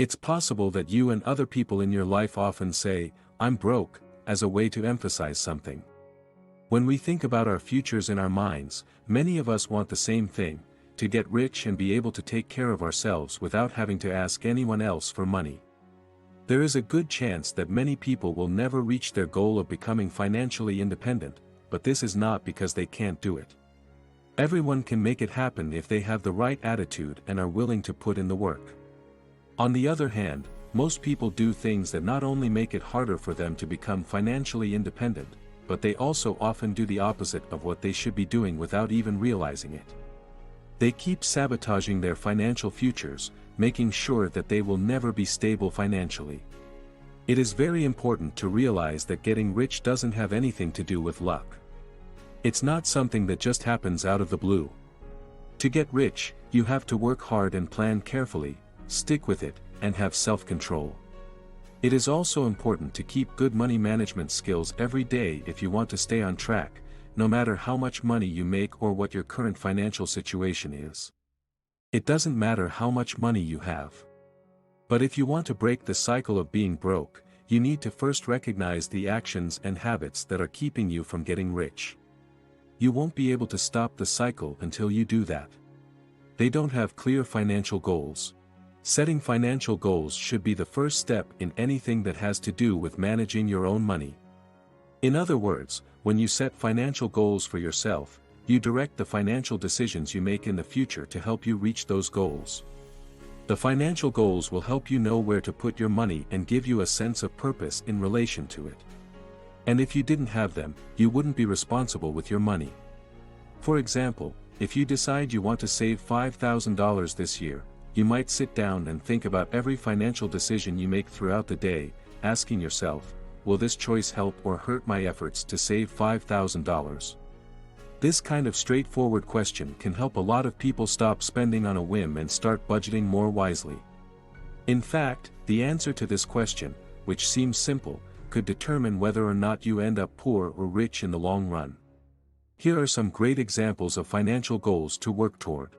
It's possible that you and other people in your life often say, "I'm broke," as a way to emphasize something. When we think about our futures in our minds, many of us want the same thing, to get rich and be able to take care of ourselves without having to ask anyone else for money. There is a good chance that many people will never reach their goal of becoming financially independent, but this is not because they can't do it. Everyone can make it happen if they have the right attitude and are willing to put in the work. On the other hand, most people do things that not only make it harder for them to become financially independent, but they also often do the opposite of what they should be doing without even realizing it. They keep sabotaging their financial futures, making sure that they will never be stable financially. It is very important to realize that getting rich doesn't have anything to do with luck. It's not something that just happens out of the blue. To get rich, you have to work hard and plan carefully, stick with it, and have self-control. It is also important to keep good money management skills every day if you want to stay on track, no matter how much money you make or what your current financial situation is. It doesn't matter how much money you have. But if you want to break the cycle of being broke, you need to first recognize the actions and habits that are keeping you from getting rich. You won't be able to stop the cycle until you do that. They don't have clear financial goals. Setting financial goals should be the first step in anything that has to do with managing your own money. In other words, when you set financial goals for yourself, you direct the financial decisions you make in the future to help you reach those goals. The financial goals will help you know where to put your money and give you a sense of purpose in relation to it. And if you didn't have them, you wouldn't be responsible with your money. For example, if you decide you want to save $5,000 this year, you might sit down and think about every financial decision you make throughout the day, asking yourself, will this choice help or hurt my efforts to save $5,000? This kind of straightforward question can help a lot of people stop spending on a whim and start budgeting more wisely. In fact, the answer to this question, which seems simple, could determine whether or not you end up poor or rich in the long run. Here are some great examples of financial goals to work toward.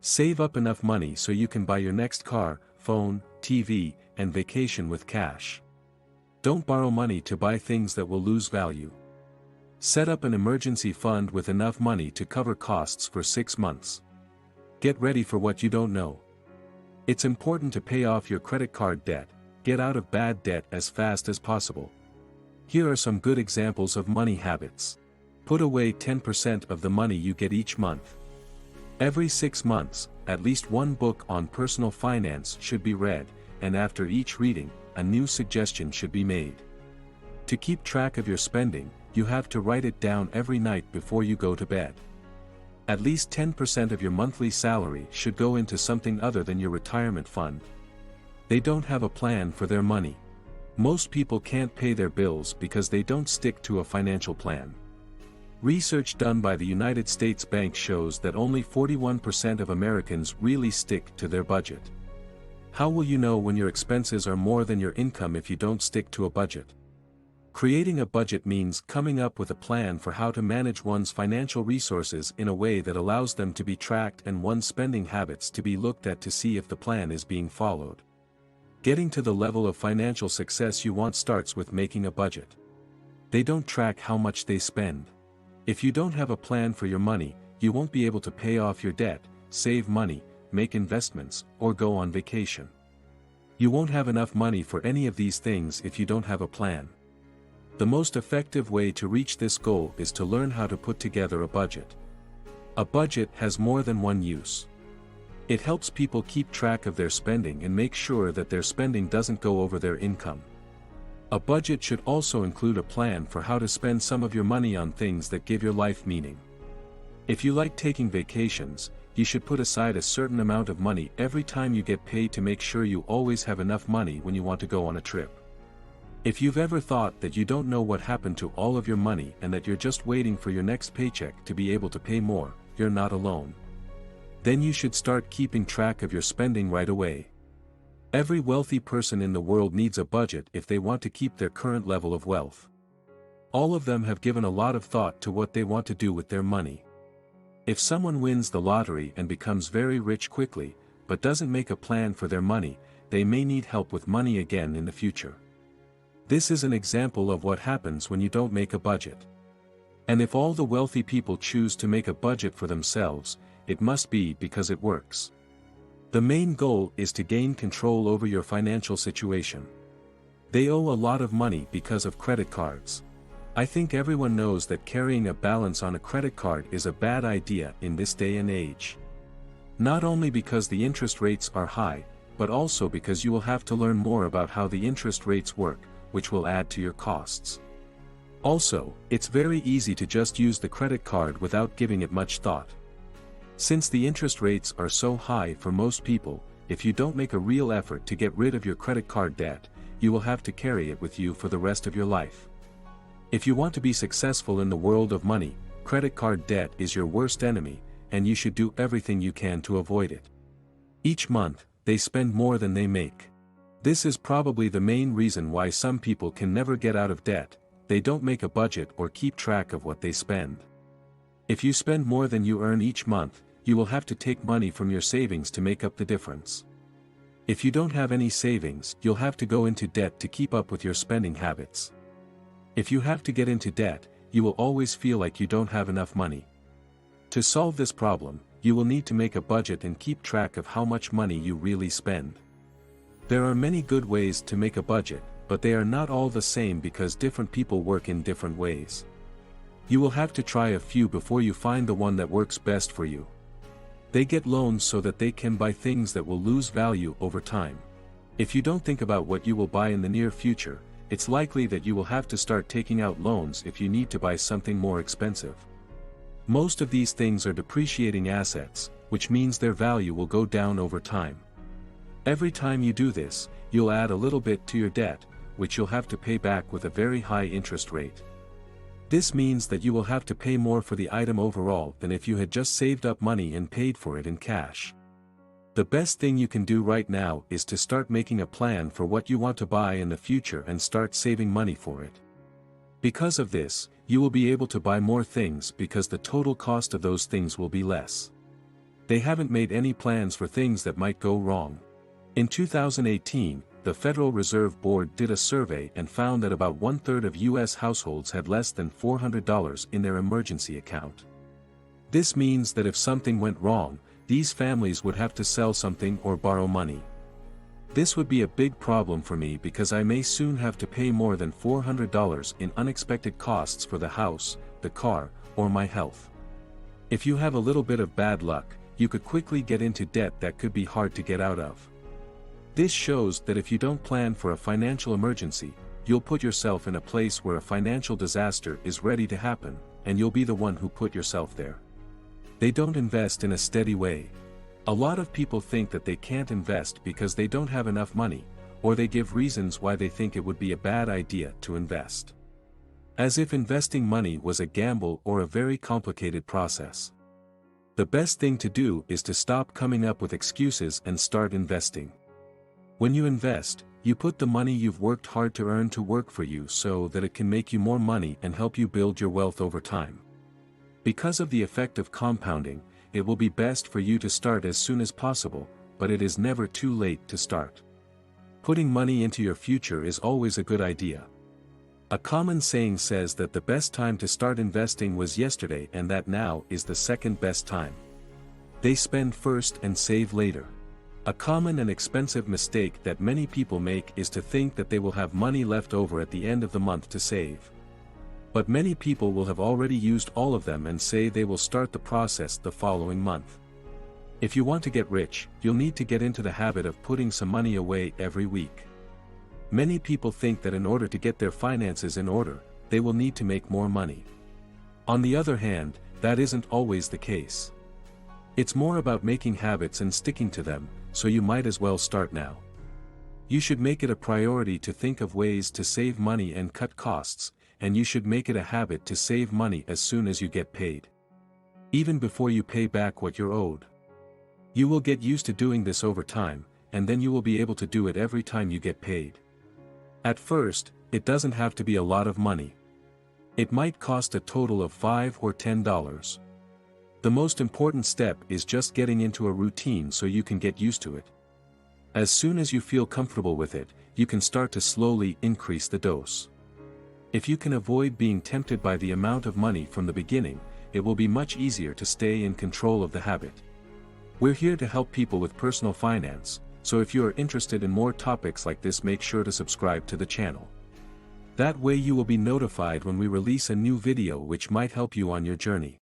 Save up enough money so you can buy your next car, phone, TV, and vacation with cash. Don't borrow money to buy things that will lose value. Set up an emergency fund with enough money to cover costs for 6 months. Get ready for what you don't know. It's important to pay off your credit card debt, get out of bad debt as fast as possible. Here are some good examples of money habits. Put away 10% of the money you get each month. Every 6 months, at least one book on personal finance should be read, and after each reading, a new suggestion should be made. To keep track of your spending, you have to write it down every night before you go to bed. At least 10% of your monthly salary should go into something other than your retirement fund. They don't have a plan for their money. Most people can't pay their bills because they don't stick to a financial plan. Research done by the United States Bank shows that only 41% of Americans really stick to their budget. How will you know when your expenses are more than your income if you don't stick to a budget? Creating a budget means coming up with a plan for how to manage one's financial resources in a way that allows them to be tracked and one's spending habits to be looked at to see if the plan is being followed. Getting to the level of financial success you want starts with making a budget. They don't track how much they spend. If you don't have a plan for your money, you won't be able to pay off your debt, save money, make investments, or go on vacation. You won't have enough money for any of these things if you don't have a plan. The most effective way to reach this goal is to learn how to put together a budget. A budget has more than one use. It helps people keep track of their spending and make sure that their spending doesn't go over their income. A budget should also include a plan for how to spend some of your money on things that give your life meaning. If you like taking vacations, you should put aside a certain amount of money every time you get paid to make sure you always have enough money when you want to go on a trip. If you've ever thought that you don't know what happened to all of your money and that you're just waiting for your next paycheck to be able to pay more, you're not alone. Then you should start keeping track of your spending right away. Every wealthy person in the world needs a budget if they want to keep their current level of wealth. All of them have given a lot of thought to what they want to do with their money. If someone wins the lottery and becomes very rich quickly, but doesn't make a plan for their money, they may need help with money again in the future. This is an example of what happens when you don't make a budget. And if all the wealthy people choose to make a budget for themselves, it must be because it works. The main goal is to gain control over your financial situation. They owe a lot of money because of credit cards. I think everyone knows that carrying a balance on a credit card is a bad idea in this day and age. Not only because the interest rates are high, but also because you will have to learn more about how the interest rates work, which will add to your costs. Also, it's very easy to just use the credit card without giving it much thought. Since the interest rates are so high for most people, if you don't make a real effort to get rid of your credit card debt, you will have to carry it with you for the rest of your life. If you want to be successful in the world of money, credit card debt is your worst enemy, and you should do everything you can to avoid it. Each month, they spend more than they make. This is probably the main reason why some people can never get out of debt. They don't make a budget or keep track of what they spend. If you spend more than you earn each month, you will have to take money from your savings to make up the difference. If you don't have any savings, you'll have to go into debt to keep up with your spending habits. If you have to get into debt, you will always feel like you don't have enough money. To solve this problem, you will need to make a budget and keep track of how much money you really spend. There are many good ways to make a budget, but they are not all the same because different people work in different ways. You will have to try a few before you find the one that works best for you. They get loans so that they can buy things that will lose value over time. If you don't think about what you will buy in the near future, it's likely that you will have to start taking out loans if you need to buy something more expensive. Most of these things are depreciating assets, which means their value will go down over time. Every time you do this, you'll add a little bit to your debt, which you'll have to pay back with a very high interest rate. This means that you will have to pay more for the item overall than if you had just saved up money and paid for it in cash. The best thing you can do right now is to start making a plan for what you want to buy in the future and start saving money for it. Because of this, you will be able to buy more things because the total cost of those things will be less. They haven't made any plans for things that might go wrong. In 2018, the Federal Reserve Board did a survey and found that about 1/3 of U.S. households had less than $400 in their emergency account. This means that if something went wrong, these families would have to sell something or borrow money. This would be a big problem for me because I may soon have to pay more than $400 in unexpected costs for the house, the car, or my health. If you have a little bit of bad luck, you could quickly get into debt that could be hard to get out of. This shows that if you don't plan for a financial emergency, you'll put yourself in a place where a financial disaster is ready to happen, and you'll be the one who put yourself there. They don't invest in a steady way. A lot of people think that they can't invest because they don't have enough money, or they give reasons why they think it would be a bad idea to invest. As if investing money was a gamble or a very complicated process. The best thing to do is to stop coming up with excuses and start investing. When you invest, you put the money you've worked hard to earn to work for you so that it can make you more money and help you build your wealth over time. Because of the effect of compounding, it will be best for you to start as soon as possible, but it is never too late to start. Putting money into your future is always a good idea. A common saying says that the best time to start investing was yesterday and that now is the second best time. They spend first and save later. A common and expensive mistake that many people make is to think that they will have money left over at the end of the month to save. But many people will have already used all of them and say they will start the process the following month. If you want to get rich, you'll need to get into the habit of putting some money away every week. Many people think that in order to get their finances in order, they will need to make more money. On the other hand, that isn't always the case. It's more about making habits and sticking to them, so you might as well start now. You should make it a priority to think of ways to save money and cut costs, and you should make it a habit to save money as soon as you get paid. Even before you pay back what you're owed. You will get used to doing this over time, and then you will be able to do it every time you get paid. At first, it doesn't have to be a lot of money. It might cost a total of $5 or $10. The most important step is just getting into a routine so you can get used to it. As soon as you feel comfortable with it, you can start to slowly increase the dose. If you can avoid being tempted by the amount of money from the beginning, it will be much easier to stay in control of the habit. We're here to help people with personal finance, so if you are interested in more topics like this, make sure to subscribe to the channel. That way you will be notified when we release a new video which might help you on your journey.